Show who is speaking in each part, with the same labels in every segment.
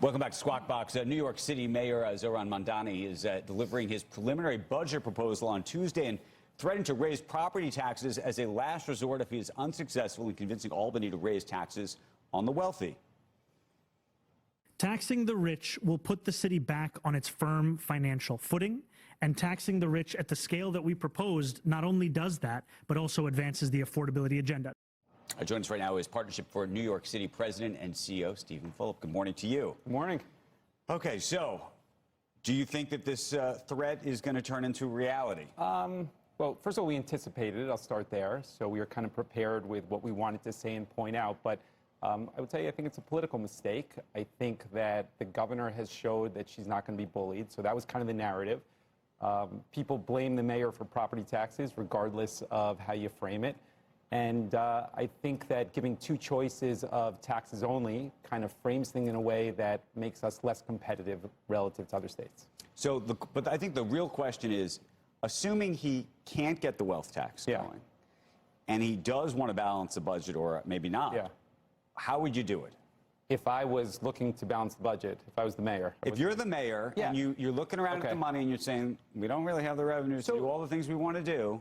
Speaker 1: Welcome back to Squawk Box. New York City Mayor Zohran Mamdani is delivering his preliminary budget proposal on Tuesday and threatening to raise property taxes as a last resort if he is unsuccessful in convincing Albany to raise taxes on the wealthy.
Speaker 2: Taxing the rich will put the city back on its firm financial footing, and taxing the rich at the scale that we proposed not only does that, but also advances the affordability agenda.
Speaker 1: Joining us right now is Partnership for New York City President and CEO Stephen Fulop. Good morning to you.
Speaker 3: Good morning.
Speaker 1: Okay, so do you think that this threat is going to turn into reality?
Speaker 3: Well, first of all, we anticipated it. I'll start there. So we were kind of prepared with what we wanted to say and point out. But I would tell you, I think it's a political mistake. I think that the governor has showed that she's not going to be bullied. So that was kind of the narrative. People blame the mayor for property taxes, regardless of how you frame it. And I think that giving two choices of taxes only kind of frames things in a way that makes us less competitive relative to other states.
Speaker 1: So, but I think the real question is, assuming he can't get the wealth tax going, and he does want to balance the budget, or maybe not, how would you do it?
Speaker 3: If I was looking to balance the budget, if I was the mayor.
Speaker 1: If you're the mayor and you're looking around at the money and you're saying, we don't really have the revenues to do all the things we want to do,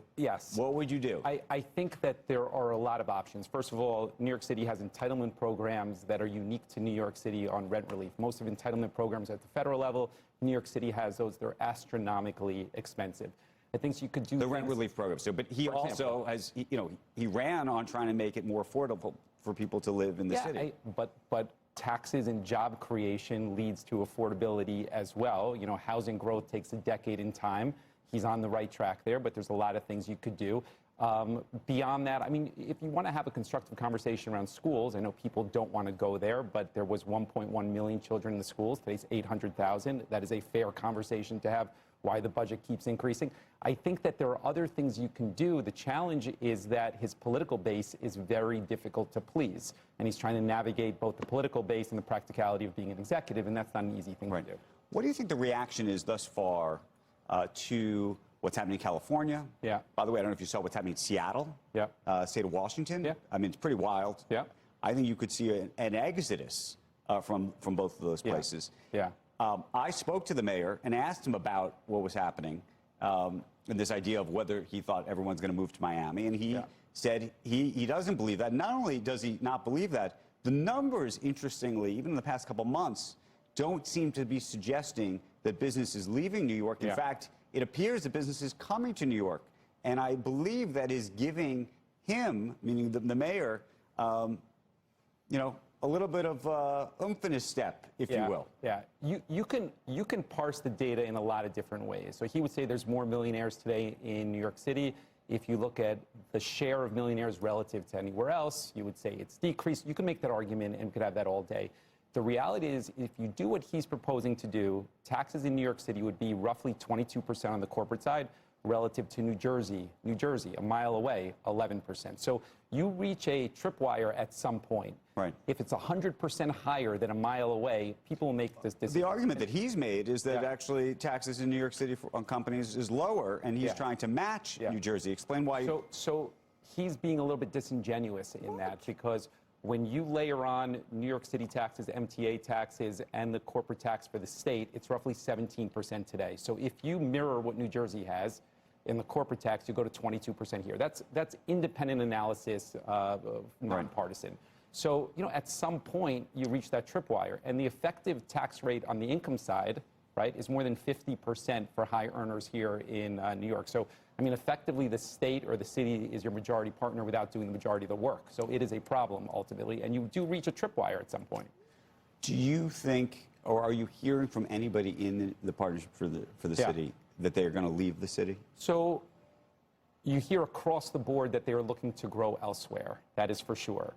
Speaker 1: what would you do?
Speaker 3: I think that there are a lot of options. First of all, New York City has entitlement programs that are unique to New York City on rent relief. Most of entitlement programs are at the federal level. New York City has those. They're astronomically expensive. I think you could do
Speaker 1: the rent relief program. So, but he also has, he ran on trying to make it more affordable for people to live in the city.
Speaker 3: But taxes and job creation leads to affordability as well. You know, housing growth takes a decade in time. He's on the right track there, but there's a lot of things you could do. Beyond that, I mean, if you want to have a constructive conversation around schools, I know people don't want to go there, but there was 1.1 million children in the schools. Today's 800,000. That is a fair conversation to have. Why the budget keeps increasing. I think that there are other things you can do. The challenge is that his political base is very difficult to please, and he's trying to navigate both the political base and the practicality of being an executive, and that's not an easy thing to do.
Speaker 1: What do you think the reaction is thus far to what's happening in California? By the way, I don't know if you saw what's happening in Seattle, state of Washington. I mean, it's pretty wild. I think you could see an exodus from both of those places. I spoke to the mayor and asked him about what was happening and this idea of whether he thought everyone's going to move to Miami. And he said he doesn't believe that. Not only does he not believe that, the numbers, interestingly, even in the past couple months, don't seem to be suggesting that business is leaving New York. In fact, it appears that business is coming to New York. And I believe that is giving him, meaning the mayor, a little bit of oomph in his step, if you will.
Speaker 3: You can parse the data in a lot of different ways. So he would say there's more millionaires today in New York City. If you look at the share of millionaires relative to anywhere else, you would say it's decreased. You can make that argument and could have that all day. The reality is, if you do what he's proposing to do, taxes in New York City would be roughly 22% on the corporate side, relative to New Jersey, a mile away, 11%. So you reach a tripwire at some point. If it's 100% higher than a mile away, people will make this decision.
Speaker 1: The argument that he's made is that actually taxes in New York City on companies is lower, and he's trying to match New Jersey. Explain why.
Speaker 3: So he's being a little bit disingenuous in that, because when you layer on New York City taxes, MTA taxes, and the corporate tax for the state, it's roughly 17% today. So if you mirror what New Jersey has, in the corporate tax, you go to 22% here. That's independent analysis, nonpartisan. So, at some point, you reach that tripwire. And the effective tax rate on the income side, is more than 50% for high earners here in New York. So, I mean, effectively, the state or the city is your majority partner without doing the majority of the work. So it is a problem, ultimately. And you do reach a tripwire at some point.
Speaker 1: Do you think, or are you hearing from anybody in the partnership for the city that they're going to leave the city?
Speaker 3: So you hear across the board that they are looking to grow elsewhere. That is for sure.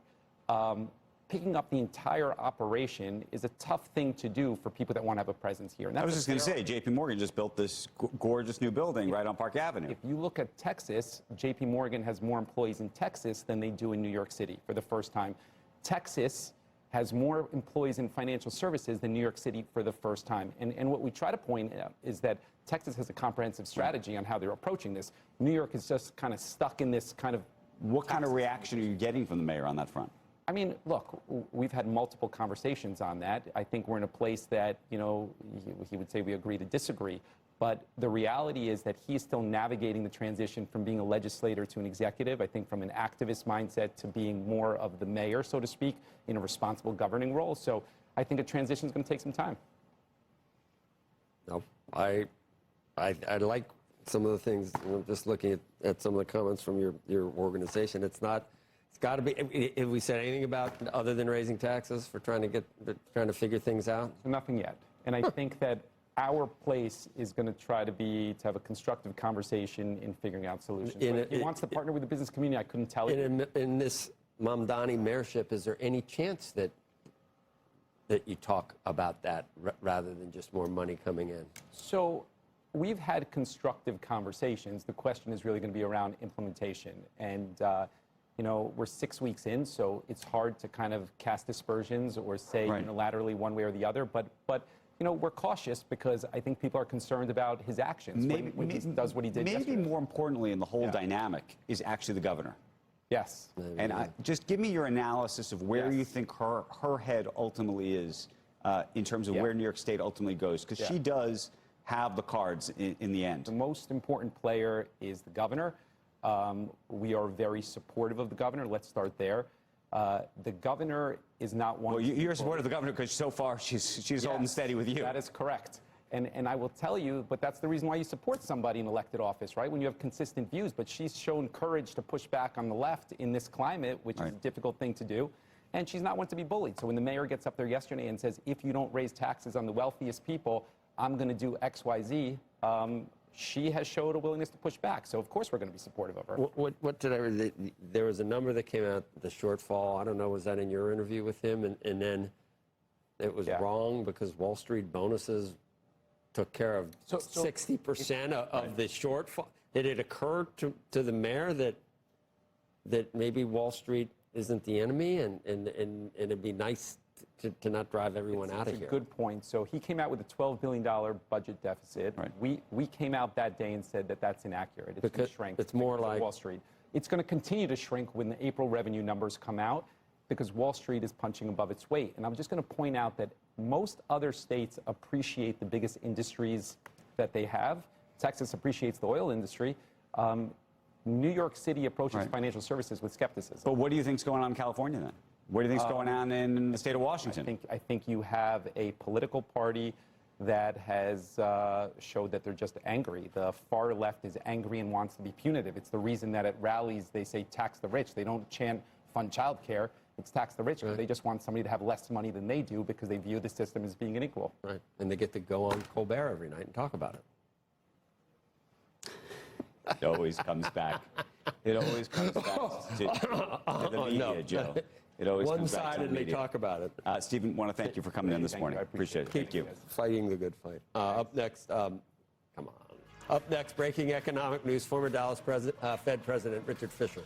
Speaker 3: Picking up the entire operation is a tough thing to do for people that want to have a presence here. And
Speaker 1: I was just going to say, JP Morgan just built this gorgeous new building right on Park Avenue.
Speaker 3: If you look at Texas, JP Morgan has more employees in Texas than they do in New York City for the first time. Texas has more employees in financial services than New York City for the first time. And what we try to point out is that Texas has a comprehensive strategy on how they're approaching this. New York is just kind of stuck in this kind of...
Speaker 1: What kind of reaction are you getting from the mayor on that front?
Speaker 3: I mean, look, we've had multiple conversations on that. I think we're in a place that, you know, he would say we agree to disagree. But the reality is that he's still navigating the transition from being a legislator to an executive, I think from an activist mindset to being more of the mayor, so to speak, in a responsible governing role. So I think a transition is going to take some time.
Speaker 4: No, I like some of the things, you know, just looking at some of the comments from your organization. It's got to be, have we said anything about other than raising taxes for trying to figure things out?
Speaker 3: Nothing yet. And I think that our place is going to have a constructive conversation in figuring out solutions. If he wants to partner with the business community, I couldn't tell you.
Speaker 4: In this Mamdani mayorship, is there any chance that you talk about that rather than just more money coming in?
Speaker 3: So we've had constructive conversations. The question is really going to be around implementation. And, you know, we're 6 weeks in, so it's hard to kind of cast aspersions or say unilaterally one way or the other. But you know, we're cautious because I think people are concerned about his actions when he does what he did yesterday.
Speaker 1: Maybe more importantly in the whole dynamic is actually the governor.
Speaker 3: Yes.
Speaker 1: And just give me your analysis of where you think her head ultimately is in terms of where New York State ultimately goes, because she does have the cards in the end.
Speaker 3: The most important player is the governor. We are very supportive of the governor. Let's start there. The governor is not one.
Speaker 1: Well, you're supportive of the governor because so far she's holding steady with you.
Speaker 3: That is correct. And I will tell you, but that's the reason why you support somebody in elected office, right? When you have consistent views. But she's shown courage to push back on the left in this climate, which is a difficult thing to do. And she's not one to be bullied. So when the mayor gets up there yesterday and says, if you don't raise taxes on the wealthiest people, I'm going to do X, Y, Z, she has showed a willingness to push back. So, of course, we're going to be supportive of her.
Speaker 4: What did I read? There was a number that came out, the shortfall. I don't know, was that in your interview with him? And then it was wrong because Wall Street bonuses took care of 60% of the shortfall. Did it occur to the mayor that maybe Wall Street isn't the enemy and it'd be nice to not drive everyone out of here?
Speaker 3: It's a good point. So he came out with a $12 billion budget deficit. Right. We came out that day and said that that's inaccurate. It's going to shrink.
Speaker 4: It's more like
Speaker 3: Wall Street. It's going to continue to shrink when the April revenue numbers come out because Wall Street is punching above its weight. And I'm just going to point out that most other states appreciate the biggest industries that they have. Texas appreciates the oil industry. New York City approaches financial services with skepticism.
Speaker 1: But what do you think's going on in California then? What do you think's going on in the state of Washington?
Speaker 3: I think you have a political party that has showed that they're just angry. The far left is angry and wants to be punitive. It's the reason that at rallies they say tax the rich. They don't chant fund child care. It's tax the rich. They just want somebody to have less money than they do because they view the system as being unequal.
Speaker 4: Right. And they get to go on Colbert every night and talk about it.
Speaker 1: It always comes back. It always comes back to the media, Joe. It always comes back to the media.
Speaker 4: One-sided, they talk about it.
Speaker 1: Stephen, want to thank you for coming in this morning. I appreciate it. Thank you.
Speaker 4: Fighting the good fight. Up next, come on. Up next, breaking economic news, former Dallas Fed President Richard Fisher.